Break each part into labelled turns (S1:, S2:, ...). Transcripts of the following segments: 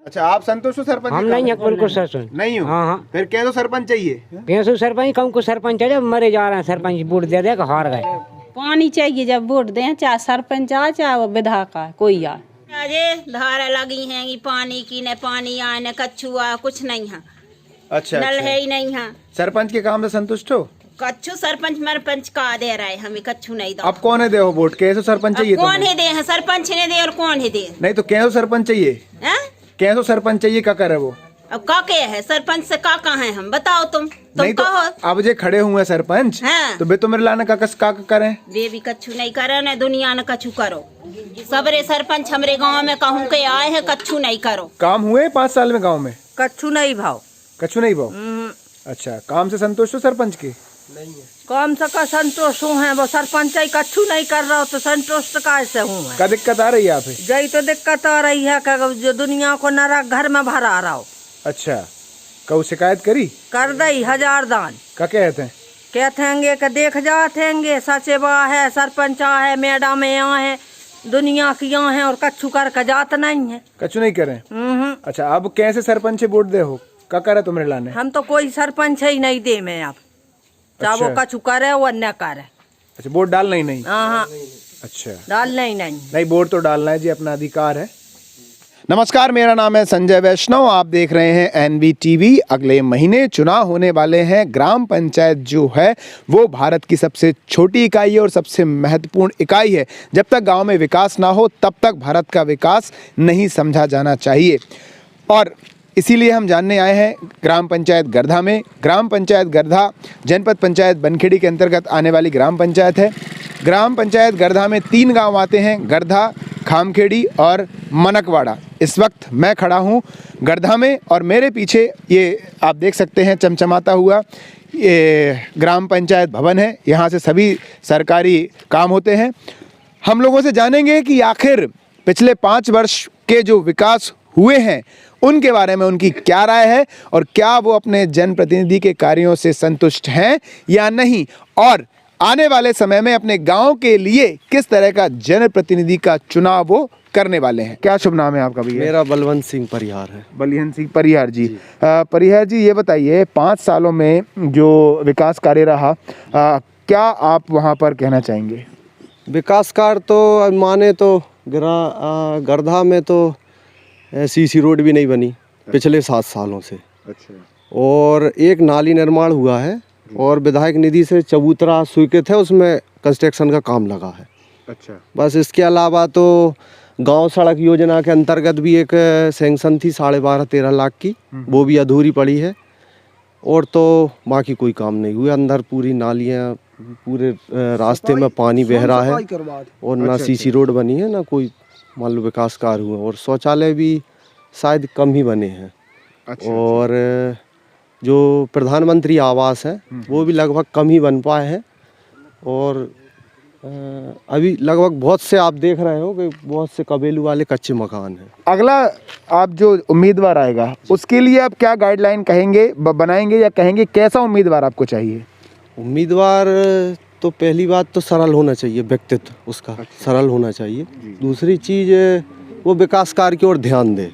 S1: अच्छा, आप संतुष्ट हो सरपंच?
S2: हम नहीं है बिल्कुल सरपंच
S1: नहीं हो?
S2: हाँ।
S1: फिर कैसे सरपंच चाहिए?
S2: कैसे सरपंच कम को सरपंच है, जब मरे जा रहे हैं सरपंच वोट दे दे हार गए।
S3: पानी चाहिए जब वोट दें, चाहे सरपंच आए चाहे वो विधायक आए, कोई आए।
S4: अजय धारा लगी हैं पानी की, न पानी आए न कच्छु आए, कुछ नहीं है।
S1: अच्छा,
S4: नल
S1: अच्छा।
S4: है ही नहीं है।
S1: सरपंच के काम से संतुष्ट हो?
S4: कच्छु सरपंच सरपंच का दे रहा है, हमें कच्छु नहीं दो।
S1: अब कौन है दे हो वोट? कैसे सरपंच चाहिए?
S4: कौन है दे है? सरपंच ने दे और कौन है दे?
S1: नहीं तो कैसे सरपंच चाहिए? कैसे सरपंच चाहिए? क्या करे वो?
S4: अब का के है सरपंच से का है हम बताओ, तुम
S1: नहीं तो
S4: कहो।
S1: अब जो खड़े हुए हैं सरपंच,
S4: हाँ।
S1: तो बे तो मेरे लाने का करें?
S4: वे भी कच्छु नहीं करे न दुनिया न कच्छु करो। सबरे सरपंच हमरे गांव में कहूँ के आए हैं, कच्छु नहीं करो।
S1: काम हुए 5 साल में गांव में?
S3: कच्छु नहीं भाव।
S1: कच्छु नहीं भाव? अच्छा, काम से संतुष्ट हो सरपंच के?
S3: नहीं है काम से का संतोष हूँ है, वो सरपंच ही कच्छु नहीं कर रहा हो तो संतुष्ट कैसे हूँ?
S1: क्या दिक्कत आ रही है यहाँ पे?
S3: यही तो दिक्कत आ रही है कि जो दुनिया को नरक घर में भरा रहा हो।
S1: अच्छा, कऊ शिकायत करी?
S3: कर दई 1000 दान।
S1: क्या कहते हैं?
S3: कहते हैं कि देख जाते सचेबा है, सरपंच है, मैडम यहाँ है, दुनिया की यहाँ है और कच्छु कर के जात नहीं है।
S1: कच्छु नहीं करे? अच्छा, अब कैसे सरपंच से वोट दे हो? क्या करे तुम्हारे लाने?
S3: हम तो कोई सरपंच ही नहीं दे में अब, चाहे वो कछु करे वो न करे।
S1: अच्छा, वोट डालना ही नहीं?
S3: हाँ।
S1: अच्छा,
S3: डालना ही नहीं।
S1: नहीं, वोट तो डालना है जी, अपना अधिकार है। नमस्कार, मेरा नाम है संजय वैष्णव, आप देख रहे हैं NVTV। अगले महीने चुनाव होने वाले हैं। ग्राम पंचायत जो है वो भारत की सबसे छोटी इकाई है और सबसे महत्वपूर्ण इकाई है। जब तक गांव में विकास ना हो तब तक भारत का विकास नहीं समझा जाना चाहिए, और इसीलिए हम जानने आए हैं ग्राम पंचायत गर्धा में। ग्राम पंचायत गर्धा जनपद पंचायत बनखेड़ी के अंतर्गत आने वाली ग्राम पंचायत है। ग्राम पंचायत गर्धा में 3 गांव आते हैं, गर्धा, खामखेड़ी और मनकवाड़ा। इस वक्त मैं खड़ा हूं गर्धा में और मेरे पीछे ये आप देख सकते हैं चमचमाता हुआ ये ग्राम पंचायत भवन है। यहाँ से सभी सरकारी काम होते हैं। हम लोगों से जानेंगे कि आखिर पिछले 5 वर्ष के जो विकास हुए हैं उनके बारे में उनकी क्या राय है और क्या वो अपने जनप्रतिनिधि के कार्यों से संतुष्ट हैं या नहीं, और आने वाले समय में अपने गांव के लिए किस तरह का जनप्रतिनिधि का चुनाव वो करने वाले हैं। क्या शुभ नाम है आपका भैया?
S5: मेरा बलवंत सिंह परिहार है।
S1: बलवंत सिंह परिहार जी। परिहार जी, ये बताइए 5 सालों में जो विकास कार्य रहा, क्या आप वहाँ पर कहना चाहेंगे?
S5: विकास कार्य तो माने तो गर्धा में तो सीसी रोड भी नहीं बनी पिछले 7 सालों से।
S1: अच्छा।
S5: और एक नाली निर्माण हुआ है और विधायक निधि से चबूतरा स्वीकृत है, उसमें कंस्ट्रक्शन का काम लगा है।
S1: अच्छा।
S5: बस इसके अलावा तो गांव सड़क योजना के अंतर्गत भी एक सैंक्शन थी 12.5-13 लाख की, वो भी अधूरी पड़ी है। और तो बाकी कोई काम नहीं हुआ। अंदर पूरी नालियाँ, पूरे रास्ते में पानी बह रहा है और ना सीसी रोड बनी है, ना कोई मान लो विकास कार्य हुआ। और शौचालय भी शायद कम ही बने हैं।
S1: अच्छा।
S5: और जो प्रधानमंत्री आवास है वो भी लगभग कम ही बन पाए हैं। और अभी लगभग बहुत से आप देख रहे हो कि बहुत से कबीलू वाले कच्चे मकान हैं।
S1: अगला आप जो उम्मीदवार आएगा उसके लिए आप क्या गाइडलाइन कहेंगे, बनाएंगे या कहेंगे कैसा उम्मीदवार आपको चाहिए?
S5: उम्मीदवार तो पहली बात तो सरल होना चाहिए, व्यक्तित्व उसका सरल होना चाहिए। दूसरी चीज़ वो विकास कार्य की ओर ध्यान दे।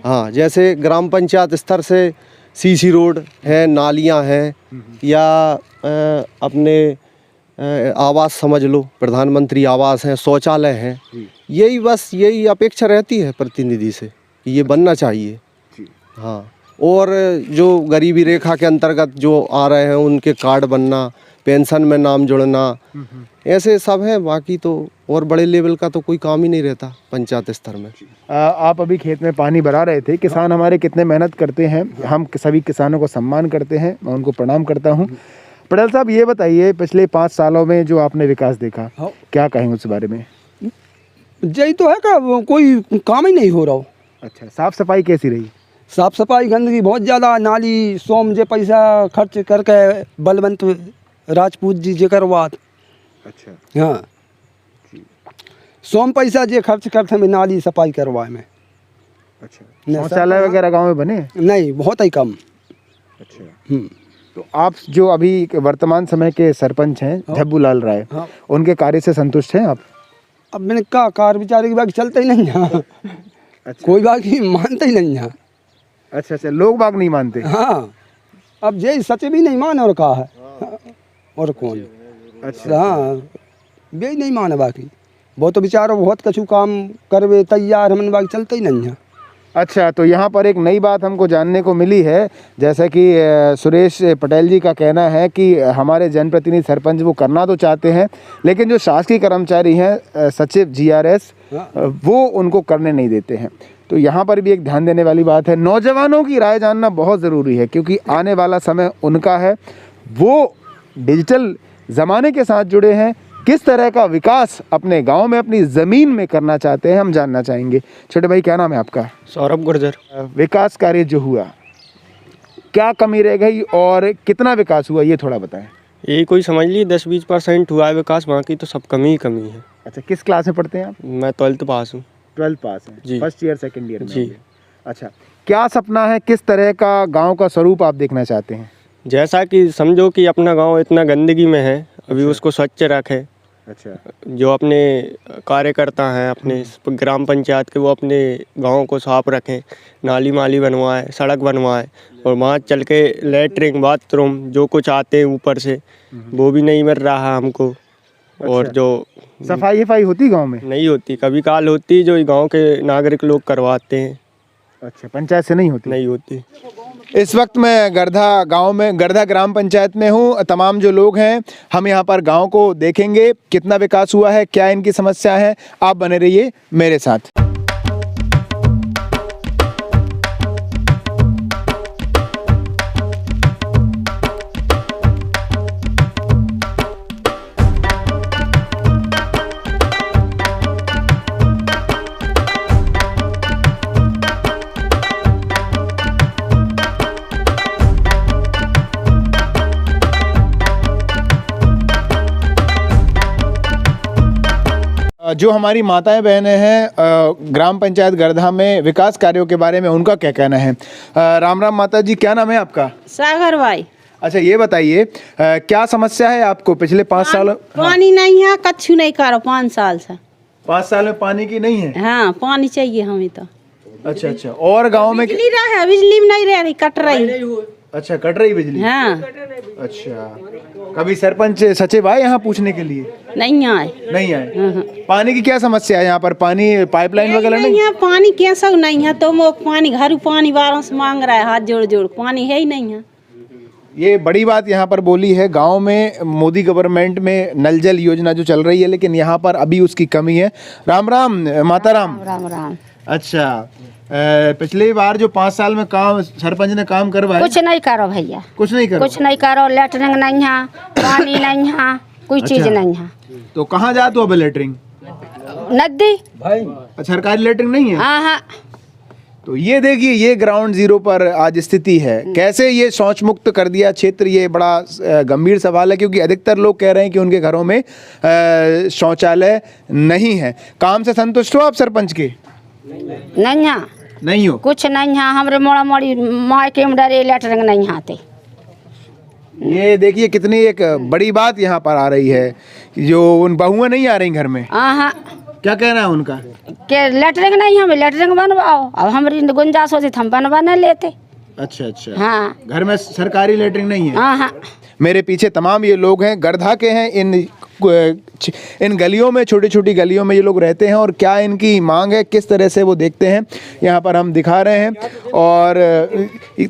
S5: हाँ, जैसे ग्राम पंचायत स्तर से सीसी रोड है, नालियाँ हैं, या अपने आवास समझ लो, प्रधानमंत्री आवास हैं, शौचालय हैं, यही बस यही अपेक्षा रहती है प्रतिनिधि से कि ये बनना चाहिए। हाँ, और जो गरीबी रेखा के अंतर्गत जो आ रहे हैं उनके कार्ड बनना, पेंशन में नाम जुड़ना, ऐसे सब है। बाकी तो और बड़े लेवल का तो कोई काम ही नहीं रहता पंचायत स्तर में।
S1: आप अभी खेत में पानी भरा रहे थे। किसान हमारे कितने मेहनत करते हैं, हम सभी किसानों को सम्मान करते हैं, मैं उनको प्रणाम करता हूँ। पटेल साहब, ये बताइए पिछले 5 सालों में जो आपने विकास देखा, क्या कहेंगे उस बारे में?
S6: यही तो है कि कोई काम ही नहीं हो रहा हो।
S1: अच्छा, साफ सफाई कैसी रही?
S6: साफ सफाई, गंदगी बहुत ज़्यादा। नाली सोम जे पैसा खर्च करके बलवंत राजपूत जी जे करवात।
S1: अच्छा।
S6: हाँ, सोम पैसा जे खर्च करते में नाली सफाई करवाए में।
S1: अच्छा। शौचालय वगैरह गांव में बने?
S6: नहीं, बहुत ही कम।
S1: अच्छा। तो आप जो अभी वर्तमान समय के सरपंच हैं झब्बू लाल राय, उनके कार्य से संतुष्ट हैं आप?
S6: अब मैंने कहा कार बेचारे की बाकी चलते ही नहीं है। कोई बाकी मानते ही नहीं है।
S1: अच्छा अच्छा, लोग बाग नहीं मानते।
S6: हाँ, अब ये सच भी नहीं माने और कहा है और कौन।
S1: अच्छा
S6: हाँ, वे नहीं माने बाकी, वो तो बेचारा बहुत कछु काम करवे तैयार, हमने बाकी चलते ही नहीं है।
S1: अच्छा, तो यहाँ पर एक नई बात हमको जानने को मिली है, जैसा कि सुरेश पटेल जी का कहना है कि हमारे जनप्रतिनिधि सरपंच वो करना तो चाहते हैं, लेकिन जो शासकीय कर्मचारी हैं सचिव GRS वो उनको करने नहीं देते हैं। तो यहाँ पर भी एक ध्यान देने वाली बात है, नौजवानों की राय जानना बहुत ज़रूरी है, क्योंकि आने वाला समय उनका है, वो डिजिटल ज़माने के साथ जुड़े हैं। किस तरह का विकास अपने गांव में, अपनी ज़मीन में करना चाहते हैं, हम जानना चाहेंगे। छोटे भाई, क्या नाम है आपका?
S7: सौरभ गुर्जर।
S1: विकास कार्य जो हुआ, क्या कमी रह गई और कितना विकास हुआ, ये थोड़ा बताएं।
S7: यही कोई समझ ली 10-20% हुआ है विकास, बाकी तो सब कमी ही कमी है।
S1: अच्छा, किस क्लास में पढ़ते हैं आप?
S7: मैं 12th पास हूँ।
S1: 12th पास हैं
S7: जी।
S1: फर्स्ट ईयर सेकेंड ईयर में
S7: जी।
S1: होंगे। अच्छा, क्या सपना है, किस तरह का गांव का स्वरूप आप देखना चाहते हैं?
S7: जैसा कि समझो कि अपना गांव इतना गंदगी में है, अभी उसको स्वच्छ रखें।
S1: अच्छा,
S7: जो अपने कार्यकर्ता हैं अपने ग्राम पंचायत के, वो अपने गांव को साफ रखें, नाली माली बनवाएं, सड़क बनवाएं, और वहाँ चल के लेटरिन बाथरूम जो कुछ आते हैं ऊपर से वो भी नहीं मिल रहा है हमको। और जो
S1: सफाई होती गांव में?
S7: नहीं होती, कभी काल होती, जो गांव के नागरिक लोग करवाते हैं।
S1: अच्छा, पंचायत से नहीं होती?
S7: नहीं होती।
S1: इस वक्त मैं गर्धा गांव में, गर्धा ग्राम पंचायत में हूं। तमाम जो लोग हैं, हम यहां पर गांव को देखेंगे, कितना विकास हुआ है, क्या इनकी समस्या है। आप बने रहिए मेरे साथ। जो हमारी माताएं बहनें हैं ग्राम पंचायत गर्धा में विकास कार्यों के बारे में, उनका क्या कहना है। राम राम माता जी, क्या नाम है आपका?
S4: सागर भाई।
S1: अच्छा, ये बताइए क्या समस्या है आपको पिछले 5 साल?
S4: पानी नहीं है, कच्छु नहीं करो 5 साल से।
S1: 5 साल में पानी की नहीं है?
S4: हाँ, पानी चाहिए हमें तो।
S1: अच्छा अच्छा, और गांव में
S4: बिजली रहा, बिजली भी नहीं रह रही, कट रही।
S1: अच्छा, कट रही बिजली?
S4: हाँ।
S1: अच्छा, कभी सरपंच सचिव आए यहाँ पूछने के लिए?
S4: नहीं आए।
S1: नहीं आए। पानी की क्या समस्या है यहाँ पर? पानी पाइपलाइन वगैरह नहीं?
S4: है पानी कैसा नहीं है, तो वो पानी घर पानी बारों से मांग रहा है, हाथ जोड़ जोड़, पानी है ही नहीं है।
S1: ये बड़ी बात यहाँ पर बोली है। गांव में मोदी गवर्नमेंट में नल जल योजना जो चल रही है, लेकिन यहाँ पर अभी उसकी कमी है। राम राम माता राम।
S4: राम राम।
S1: अच्छा, पिछली बार जो 5 साल में काम सरपंच ने काम करवाया,
S8: कुछ नहीं करो भैया,
S1: कुछ नहीं करो?
S8: कुछ नहीं करो, लेटरिंग नहीं है, पानी नहीं है, कोई चीज नहीं है।
S1: तो कहाँ जा तो अब लेटरिंग?
S8: नदी
S1: सरकारी लेटरिंग नहीं है?
S8: हाँ।
S1: तो ये देखिए, ये ग्राउंड जीरो पर आज स्थिति है। कैसे ये शौच मुक्त कर दिया क्षेत्र, ये बड़ा गंभीर सवाल है, क्योंकि अधिकतर लोग कह रहे हैं कि उनके घरों में शौचालय नहीं है। काम से संतुष्ट हो आप सरपंच के?
S8: नहीं है,
S1: नहीं हो?
S8: कुछ नहीं है, हमारे मोड़ा मोड़ी माँ के डरे लेटरिंग नहीं आते।
S1: ये देखिए कितनी एक बड़ी बात यहाँ पर आ रही है कि जो उन बहुएं नहीं आ रही घर में।
S8: हाँ,
S1: क्या कहना है उनका?
S8: के लेटरिंग नहीं है, हमें लेटरिंग बनवाओ। अब हमारी गुंजाइश होती हम बनवा नहीं लेते।
S1: अच्छा अच्छा,
S8: हाँ।
S1: घर में सरकारी लेटरिंग नहीं है?
S8: हाँ।
S1: मेरे पीछे तमाम ये लोग हैं, गर्धा के हैं। इन गलियों में, छोटी छोटी गलियों में ये लोग रहते हैं, और क्या इनकी मांग है, किस तरह से वो देखते हैं, यहाँ पर हम दिखा रहे हैं। और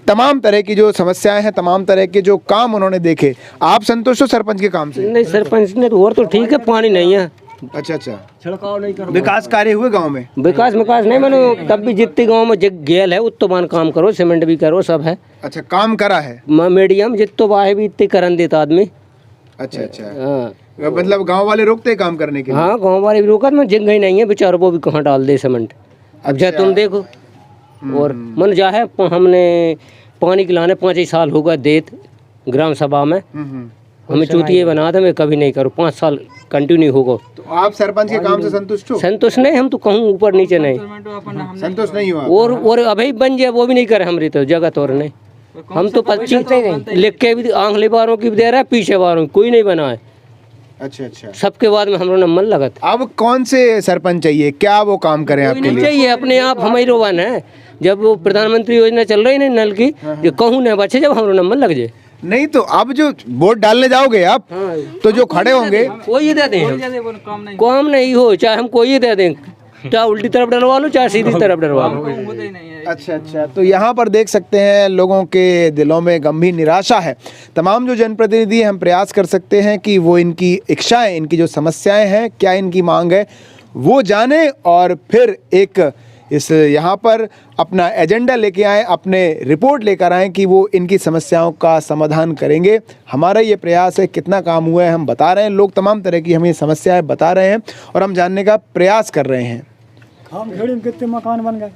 S1: तमाम तरह की जो समस्याएं हैं, तमाम तरह के जो काम उन्होंने देखे। आप संतुष्ट हो सरपंच के काम से?
S2: नहीं, सरपंच ने तो और तो ठीक है, पानी नहीं है।
S1: अच्छा अच्छा, छिड़काव नहीं कर, विकास कार्य हुए गांव में?
S2: विकास नहीं मानो, तब भी जितने गांव में गेल है उतना काम करो, सीमेंट भी करो, सब है।
S1: अच्छा, काम करा है
S2: मीडियम जितो बाहे भी इतने करन देता आदमी।
S1: अच्छा अच्छा,
S2: हाँ,
S1: मतलब गांव वाले रोकते काम करने के लिए?
S2: हाँ, गांव वाले भी रोकत में, जगह ही नहीं है बेचारों, वो भी कहाँ डाल दे सीमेंट। अब जा तुम देखो, और मन जा है, हमने पानी खिलाने 5 साल हो गए देत ग्राम सभा में, हमें चूतिए बना दे, मैं कभी नहीं करूँ, 5 साल कंटिन्यू होगा।
S1: तो आप सरपंच के काम से संतुष्ट हो?
S2: संतुष्ट नहीं, हम तो कहूँ ऊपर नीचे नहीं,
S1: संतुष्ट नहीं हुआ?
S2: और अभी बन जाए वो भी नहीं करे हमारी तो जगह तोड़ नहीं। हम तो 25 लिख के भी आंखले बारों की भी दे रहा है, पीछे बारों की कोई नहीं बना है।
S1: अच्छा अच्छा।
S2: सबके बाद में हमारा नंबर लगा था।
S1: अब कौन से सरपंच चाहिए, क्या वो काम करें
S2: कोई
S1: आपके
S2: नहीं
S1: लिए?
S2: चाहिए, अपने आप हम ही रोवान है। जब वो प्रधानमंत्री योजना चल रही है ना नल की, जो कहूँ न बचे जब हमारा नंबर लग जाए।
S1: नहीं तो अब जो वोट डालने जाओगे आप, तो जो खड़े होंगे
S2: कोई दे दें, काम नहीं हो चाहे हम कोई दे दें, चाहे उल्टी तरफ डलवा लो चाहे सीधी तरफ डलवा लो।
S1: अच्छा अच्छा। तो यहाँ पर देख सकते हैं लोगों के दिलों में गंभीर निराशा है। तमाम जो जनप्रतिनिधि हम प्रयास कर सकते हैं कि वो इनकी इच्छाएं, इनकी जो समस्याएं हैं, क्या इनकी मांग है वो जाने और फिर एक इस यहाँ पर अपना एजेंडा लेके आएँ, अपने रिपोर्ट लेकर आएँ कि वो इनकी समस्याओं का समाधान करेंगे। हमारा ये प्रयास है, कितना काम हुआ है हम बता रहे हैं, लोग तमाम तरह की हमें समस्याएं बता रहे हैं और हम जानने का प्रयास कर रहे हैं।
S9: खामखेड़ी में कितने मकान बन गए?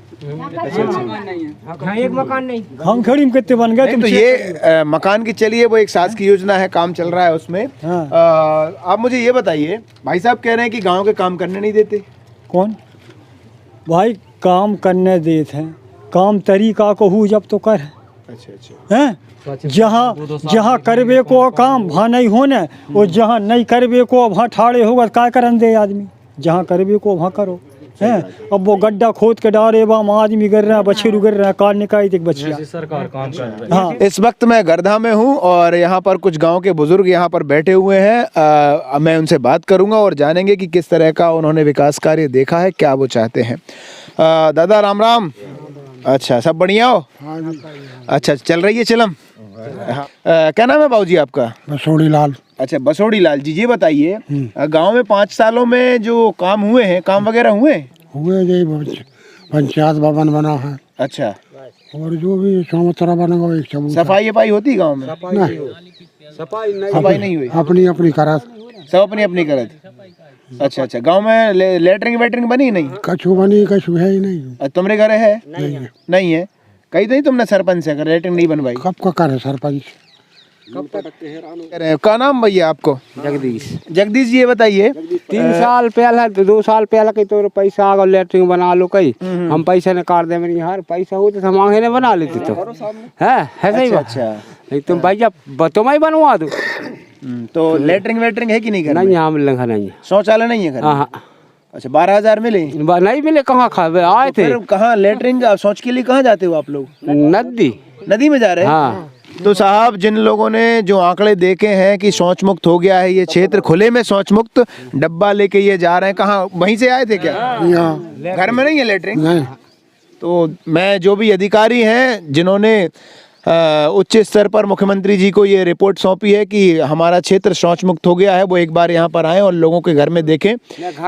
S2: एक मकान नहीं,
S9: खामखेड़ी में कितने बन गए?
S1: नहीं तो ये मकान की चलिए वो एक शासकीय योजना है, काम चल रहा है उसमें। आप मुझे ये बताइए, भाई साहब कह रहे हैं कि गांव के काम करने नहीं देते।
S9: कौन भाई काम करने देते हैं? काम तरीका को हु जब तो कर।
S1: अच्छा अच्छा।
S9: हैं जहाँ जहाँ करबे को काम वहाँ नहीं होने, और जहाँ नहीं करबे को वहाँ ठाड़े होगा क्या करन दे आदमी? जहाँ करबे को वहाँ करो। हैं अब वो गड्ढा खोद के डाले वहाँ आदमी गिर रहा है, बछेरू गिर रहा है, कार निकाई तक बच्चिया।
S2: सरकार काम कर रही है।
S1: हाँ, इस वक्त मैं गर्धा में हूँ और यहाँ पर कुछ गांव के बुजुर्ग यहाँ पर बैठे हुए हैं। मैं उनसे बात करूँगा और जानेंगे कि किस तरह का उन्होंने विकास कार्य देखा है, क्या वो चाहते हैं। दादा राम राम। अच्छा, सब बढ़िया हो? अच्छा, चल रही है चिलम? क्या नाम है बाबूजी आपका?
S9: बसोड़ी लाल।
S1: अच्छा, बसोड़ी लाल जी, ये बताइए गांव में 5 सालों में जो काम हुए हैं, काम वगैरह हुए
S9: पंचायत भवन बना है।
S1: अच्छा,
S9: और जो भी चौमतरा बना हुआ एक चबूतरा।
S1: सफाई वफाई होती गांव में? सफाई नहीं हुई,
S9: अपनी अपनी करत,
S1: सब अपनी अपनी करत। अच्छा अच्छा। गांव में लेटरिंग वेटरिंग बनी नहीं?
S9: कछु बनी कछु है ही नहीं।
S1: तुम्हारे घर है? नहीं है। कही नहीं तुमने सरपंच से अगर लेटरिंग नहीं बनवाई?
S9: कब का करे सरपंच?
S1: क्या नाम भैया आपको?
S2: जगदीश।
S1: जगदीश जी, ये बताइए
S6: 3 साल पहले 2 साल पहले के तो पैसा अगर लेटरिंग बना लो कहीं, हम पैसा निकाल दे मेरी यार, पैसा होते तो हम आगे ने बना लेते तो है सही बात।
S1: अच्छा।
S6: नहीं तुम भैया तुम ही बनवा दो।
S1: तो लेटरिंग वेटरिंग है कि नहीं घर में?
S6: नहीं यहाँ मिलेगा नहीं।
S1: शौचालय नहीं है घर में?
S6: हाँ।
S1: अच्छा, 12,000 मिले?
S6: नहीं मिले, कहाँ खा आए थे?
S1: फिर कहाँ लेटरिंग शौच के लिए कहाँ जाते हो आप लोग? नदी में जा रहे हैं?
S6: हाँ।
S1: तो साहब, जिन लोगों ने जो आंकड़े देखे हैं कि शौच मुक्त हो गया है ये क्षेत्र, खुले में शौच मुक्त, डब्बा लेके ये जा रहे हैं, कहाँ वहीं से आए थे क्या? घर में नहीं है लेटरिंग?
S9: नहीं।
S1: तो मैं जो भी अधिकारी हैं जिन्होंने उच्च स्तर पर मुख्यमंत्री जी को ये रिपोर्ट सौंपी है कि हमारा क्षेत्र शौच मुक्त हो गया है, वो एक बार यहाँ पर आए और लोगों के घर में देखें।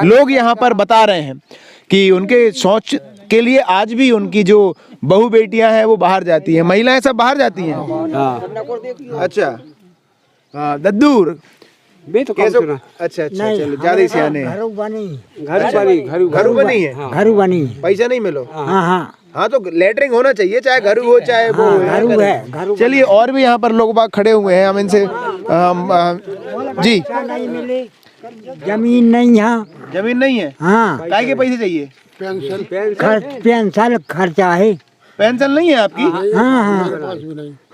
S1: लोग यहाँ पर बता रहे हैं कि उनके शौच के लिए आज भी उनकी जो बहू बेटियां हैं वो बाहर जाती हैं, महिलाएं सब बाहर जाती हैं। अच्छा, हाँ दद्दूर
S6: तो
S1: अच्छा अच्छा, चलो ज्यादा ही सियाने हैं।
S9: घरू बनी है?
S1: घरू बनी, पैसा नहीं मिलो?
S9: हाँ।
S1: हाँ, तो लेटरिंग होना चाहिए, चाहे घर हो चाहे वो
S9: घरू है।
S1: चलिए, और भी यहाँ पर लोग बाग खड़े हुए हैं, हम इनसे जी।
S9: जमीन नहीं है।
S1: जमीन नहीं है?
S9: हाँ।
S1: काय के पैसे चाहिए?
S9: पेंशन खर्चा है।
S1: पेंशन नहीं है आपकी?
S9: हाँ।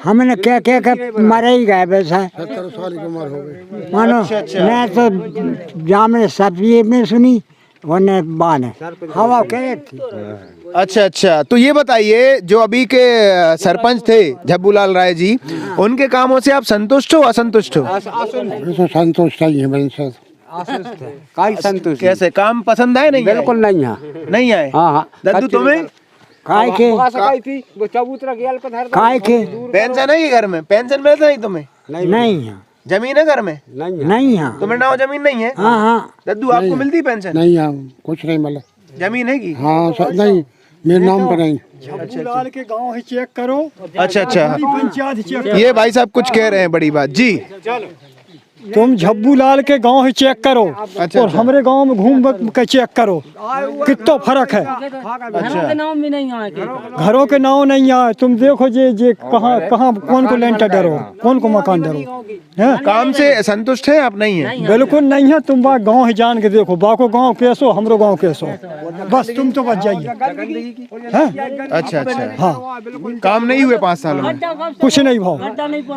S9: हमने क्या मर ही गए वैसा। 70 साल की उम्र हो गई मानो। मैं तो जामने सब्जी में सुनी, वरने बान है हवा कह थी।
S1: अच्छा अच्छा। तो ये बताइए, जो अभी के सरपंच थे झब्बूलाल राय जी, उनके कामों से आप संतुष्ट हो असंतुष्ट हो?
S9: संतुष्ट ही है।
S6: संतुष्ट
S1: कैसे, काम पसंद आए? नहीं
S6: बिल्कुल नहीं
S1: आए?
S6: हाँ।
S1: दद्दू तुम्हें?
S9: काय के
S1: पेंशन है घर में? पेंशन मिलता नहीं तुम्हें?
S9: नहीं है।
S1: जमीन है घर में?
S9: नहीं है।
S1: तुम्हें नाव जमीन नहीं है?
S9: हाँ।
S1: दद्दू, आपको मिलती पेंशन?
S9: नहीं है, कुछ नहीं मिला।
S1: जमीन है की?
S9: हाँ नहीं, मेरे नाम पर नहीं। झब्बूलाल के गांव ही चेक करो।
S1: अच्छा अच्छा।
S9: पंचायत चेक।
S1: ये भाई साहब कुछ कह रहे हैं, बड़ी बात जी।
S9: तुम झब्बूलाल के गांव ही चेक करो।
S1: अच्छा,
S9: और हमारे गांव में घूम के चेक करो, कितना फर्क है।
S2: घरों के नाम भी नहीं आए,
S9: घरों के नाम नहीं आए। तुम देखो जे कहाँ कहाँ कौन को लेंटर डरो, कौन को मकान डरो है?
S1: काम से संतुष्ट है आप? नहीं है?
S9: बिल्कुल नहीं है। तुम बा गांव ही जान के देखो, बाको गांव कैसो, हमरो गांव कैसो, बस तुम तो बच जाइए।
S1: अच्छा अच्छा।
S9: हाँ,
S1: काम नहीं हुए 5 सालों में?
S9: कुछ नहीं भाव।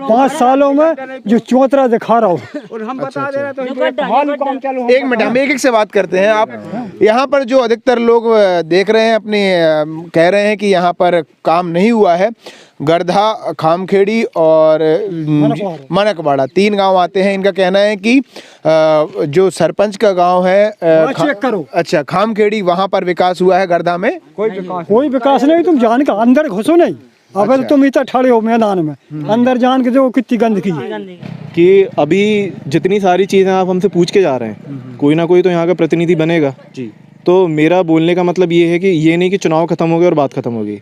S9: 5 सालों में जो चौतरा दिखा रहा हो
S6: और हम बता दे रहे तो हाल काम चालू
S1: एक मिनट, हम एक से बात करते हैं। आप यहाँ पर जो अधिकतर लोग देख रहे हैं अपनी कह रहे हैं कि यहाँ पर काम नहीं हुआ है। गर्धा, खामखेड़ी और मनकवाड़ा 3 गांव आते हैं। इनका कहना है कि जो सरपंच का गांव है
S9: चेक करो।
S1: अच्छा, खामखेड़ी वहाँ पर विकास हुआ है, गर्धा में
S9: कोई विकास नहीं। तुम जान का अंदर घुसो नहीं। अब तो तुम इतना खड़े हो मैदान में, अंदर जान के जो कितनी गंदगी है
S10: कि अभी जितनी सारी चीज़ें आप हमसे पूछ के जा रहे हैं, कोई ना कोई तो यहाँ का प्रतिनिधि बनेगा जी। तो मेरा बोलने का मतलब ये है कि ये नहीं कि चुनाव खत्म हो गए और बात खत्म हो गई।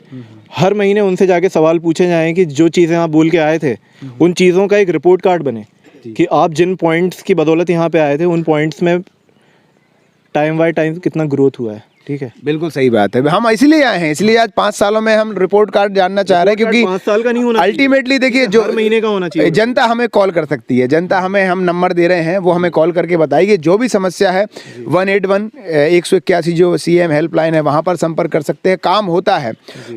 S10: हर महीने उनसे जाके सवाल पूछे जाएं कि जो चीज़ें आप बोल के आए थे उन चीज़ों का एक रिपोर्ट कार्ड बने कि आप जिन पॉइंट्स की बदौलत यहाँ पे आए थे उन पॉइंट्स में टाइम बाय टाइम कितना ग्रोथ हुआ है। ठीक है,
S1: बिल्कुल सही बात है। हम इसलिए आए हैं, इसलिए आज 5 सालों में हम रिपोर्ट कार्ड जानना चाह रहे हैं, क्योंकि
S10: 5 साल का नहीं होना,
S1: अल्टीमेटली देखिए जो
S10: महीने का होना चाहिए।
S1: जनता हमें कॉल कर सकती है, जनता हमें, हम नंबर दे रहे हैं, वो हमें कॉल करके बताइए जो भी समस्या है। 181 जो CM हेल्पलाइन है वहाँ पर संपर्क कर सकते हैं। काम होता है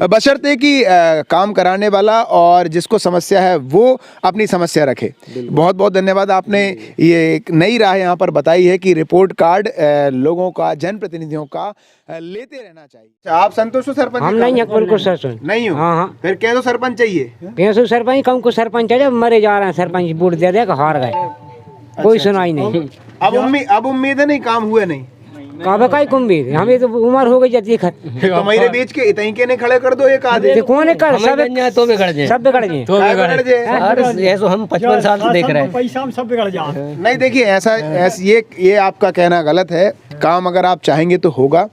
S1: बशर्ते कि काम कराने वाला और जिसको समस्या है वो अपनी समस्या रखे। बहुत बहुत धन्यवाद, आपने ये एक नई राह यहाँ पर बताई है कि रिपोर्ट कार्ड लोगों का, जनप्रतिनिधियों का लेते रहना चाहिए। आप संतुष्ट हो सरपंच?
S2: हम नहीं है बिल्कुल सरपंच
S1: नहीं हो?
S2: हाँ।
S1: फिर क्या तो सरपंच चाहिए?
S2: पैसों सरपंच कम को सरपंच है, जब मरे जा रहे हैं सरपंच वोट दे दे हार गए, कोई सुनाई नहीं।
S1: अब उम्मीद है नहीं, काम हुए नहीं,
S2: काबे का उम्मीद, हमें तो उम्र हो गई जाती है।
S1: तो मेरे बीच के इतहीं के ने खड़े कर दो एक आधे।
S2: कौन कर सब बिगड़ जाए, सब बिगड़ जाए। ऐसा हम 55 साल से देख रहे हैं,
S9: पैसा हम सब बिगड़ जा।
S1: नहीं देखिए, ऐसा ये आपका कहना गलत है। काम अगर आप चाहेंगे तो होगा,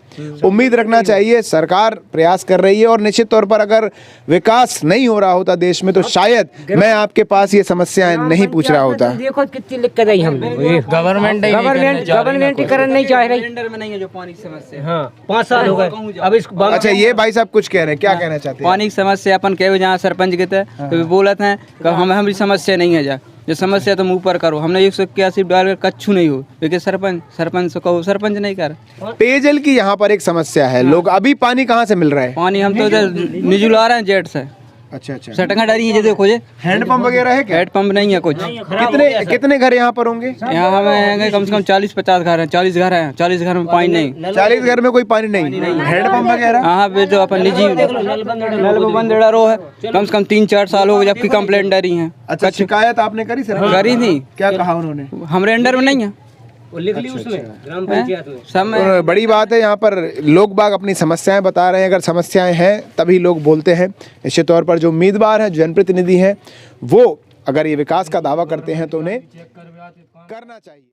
S1: उम्मीद रखना चाहिए। सरकार प्रयास कर रही है और निश्चित तौर पर अगर विकास नहीं हो रहा होता देश में तो शायद मैं आपके पास ये समस्याएं नहीं पूछ रहा होता।
S2: देखो कितनी लिक्कत है हमने, गवर्नमेंट करना नहीं चाह रही नहीं है जो पानी की समस्या। हाँ 5 साल हो गए अब इस।
S1: अच्छा, ये भाई साहब कुछ कह रहे हैं, क्या कहना चाहते हैं?
S11: पानी की समस्या अपन कहे जहाँ सरपंच के थे तो बोलत हैं कि हमारी समस्या नहीं है, जा जो समस्या तुम ऊपर करो। हमने 181 डाल कर कच्छू नहीं हो, लेकिन सरपंच से कहो, सरपंच नहीं कर।
S1: पेयजल की यहाँ पर एक समस्या है, लोग अभी पानी कहाँ से मिल रहा है?
S11: पानी हम तो निजुला रहे हैं जेट से।
S1: अच्छा अच्छा,
S11: सटका डरी है, देखो ये
S1: हैंडपंप वगैरह है क्या?
S11: हैंडपंप नहीं है कुछ।
S1: कितने घर यहाँ पर होंगे?
S11: यहाँ हमें कम से कम 40-50 घर हैं। 40 घर हैं, 40 घर में पानी नहीं।
S1: 40 घर में कोई पानी नहीं, हैंडपंप वगैरह?
S11: हाँ पे जो अपन निजी नल बंदेड़ा रो है, कम से कम 3-4 साल हो गए जबकि कंप्लेंट डरी है।
S1: अच्छा, शिकायत आपने करी सर?
S11: करी थी।
S1: क्या कहा उन्होंने?
S11: हमारे अंडर में नहीं है,
S2: लिख ली उसमें ग्राम पंचायत में।
S1: तो बड़ी बात है, यहाँ पर लोग बाग अपनी समस्याएं बता रहे हैं। अगर समस्याएं हैं तभी लोग बोलते हैं। निश्चित तौर पर जो उम्मीदवार हैं, जनप्रतिनिधि हैं, वो अगर ये विकास का दावा करते हैं तो उन्हें करना चाहिए।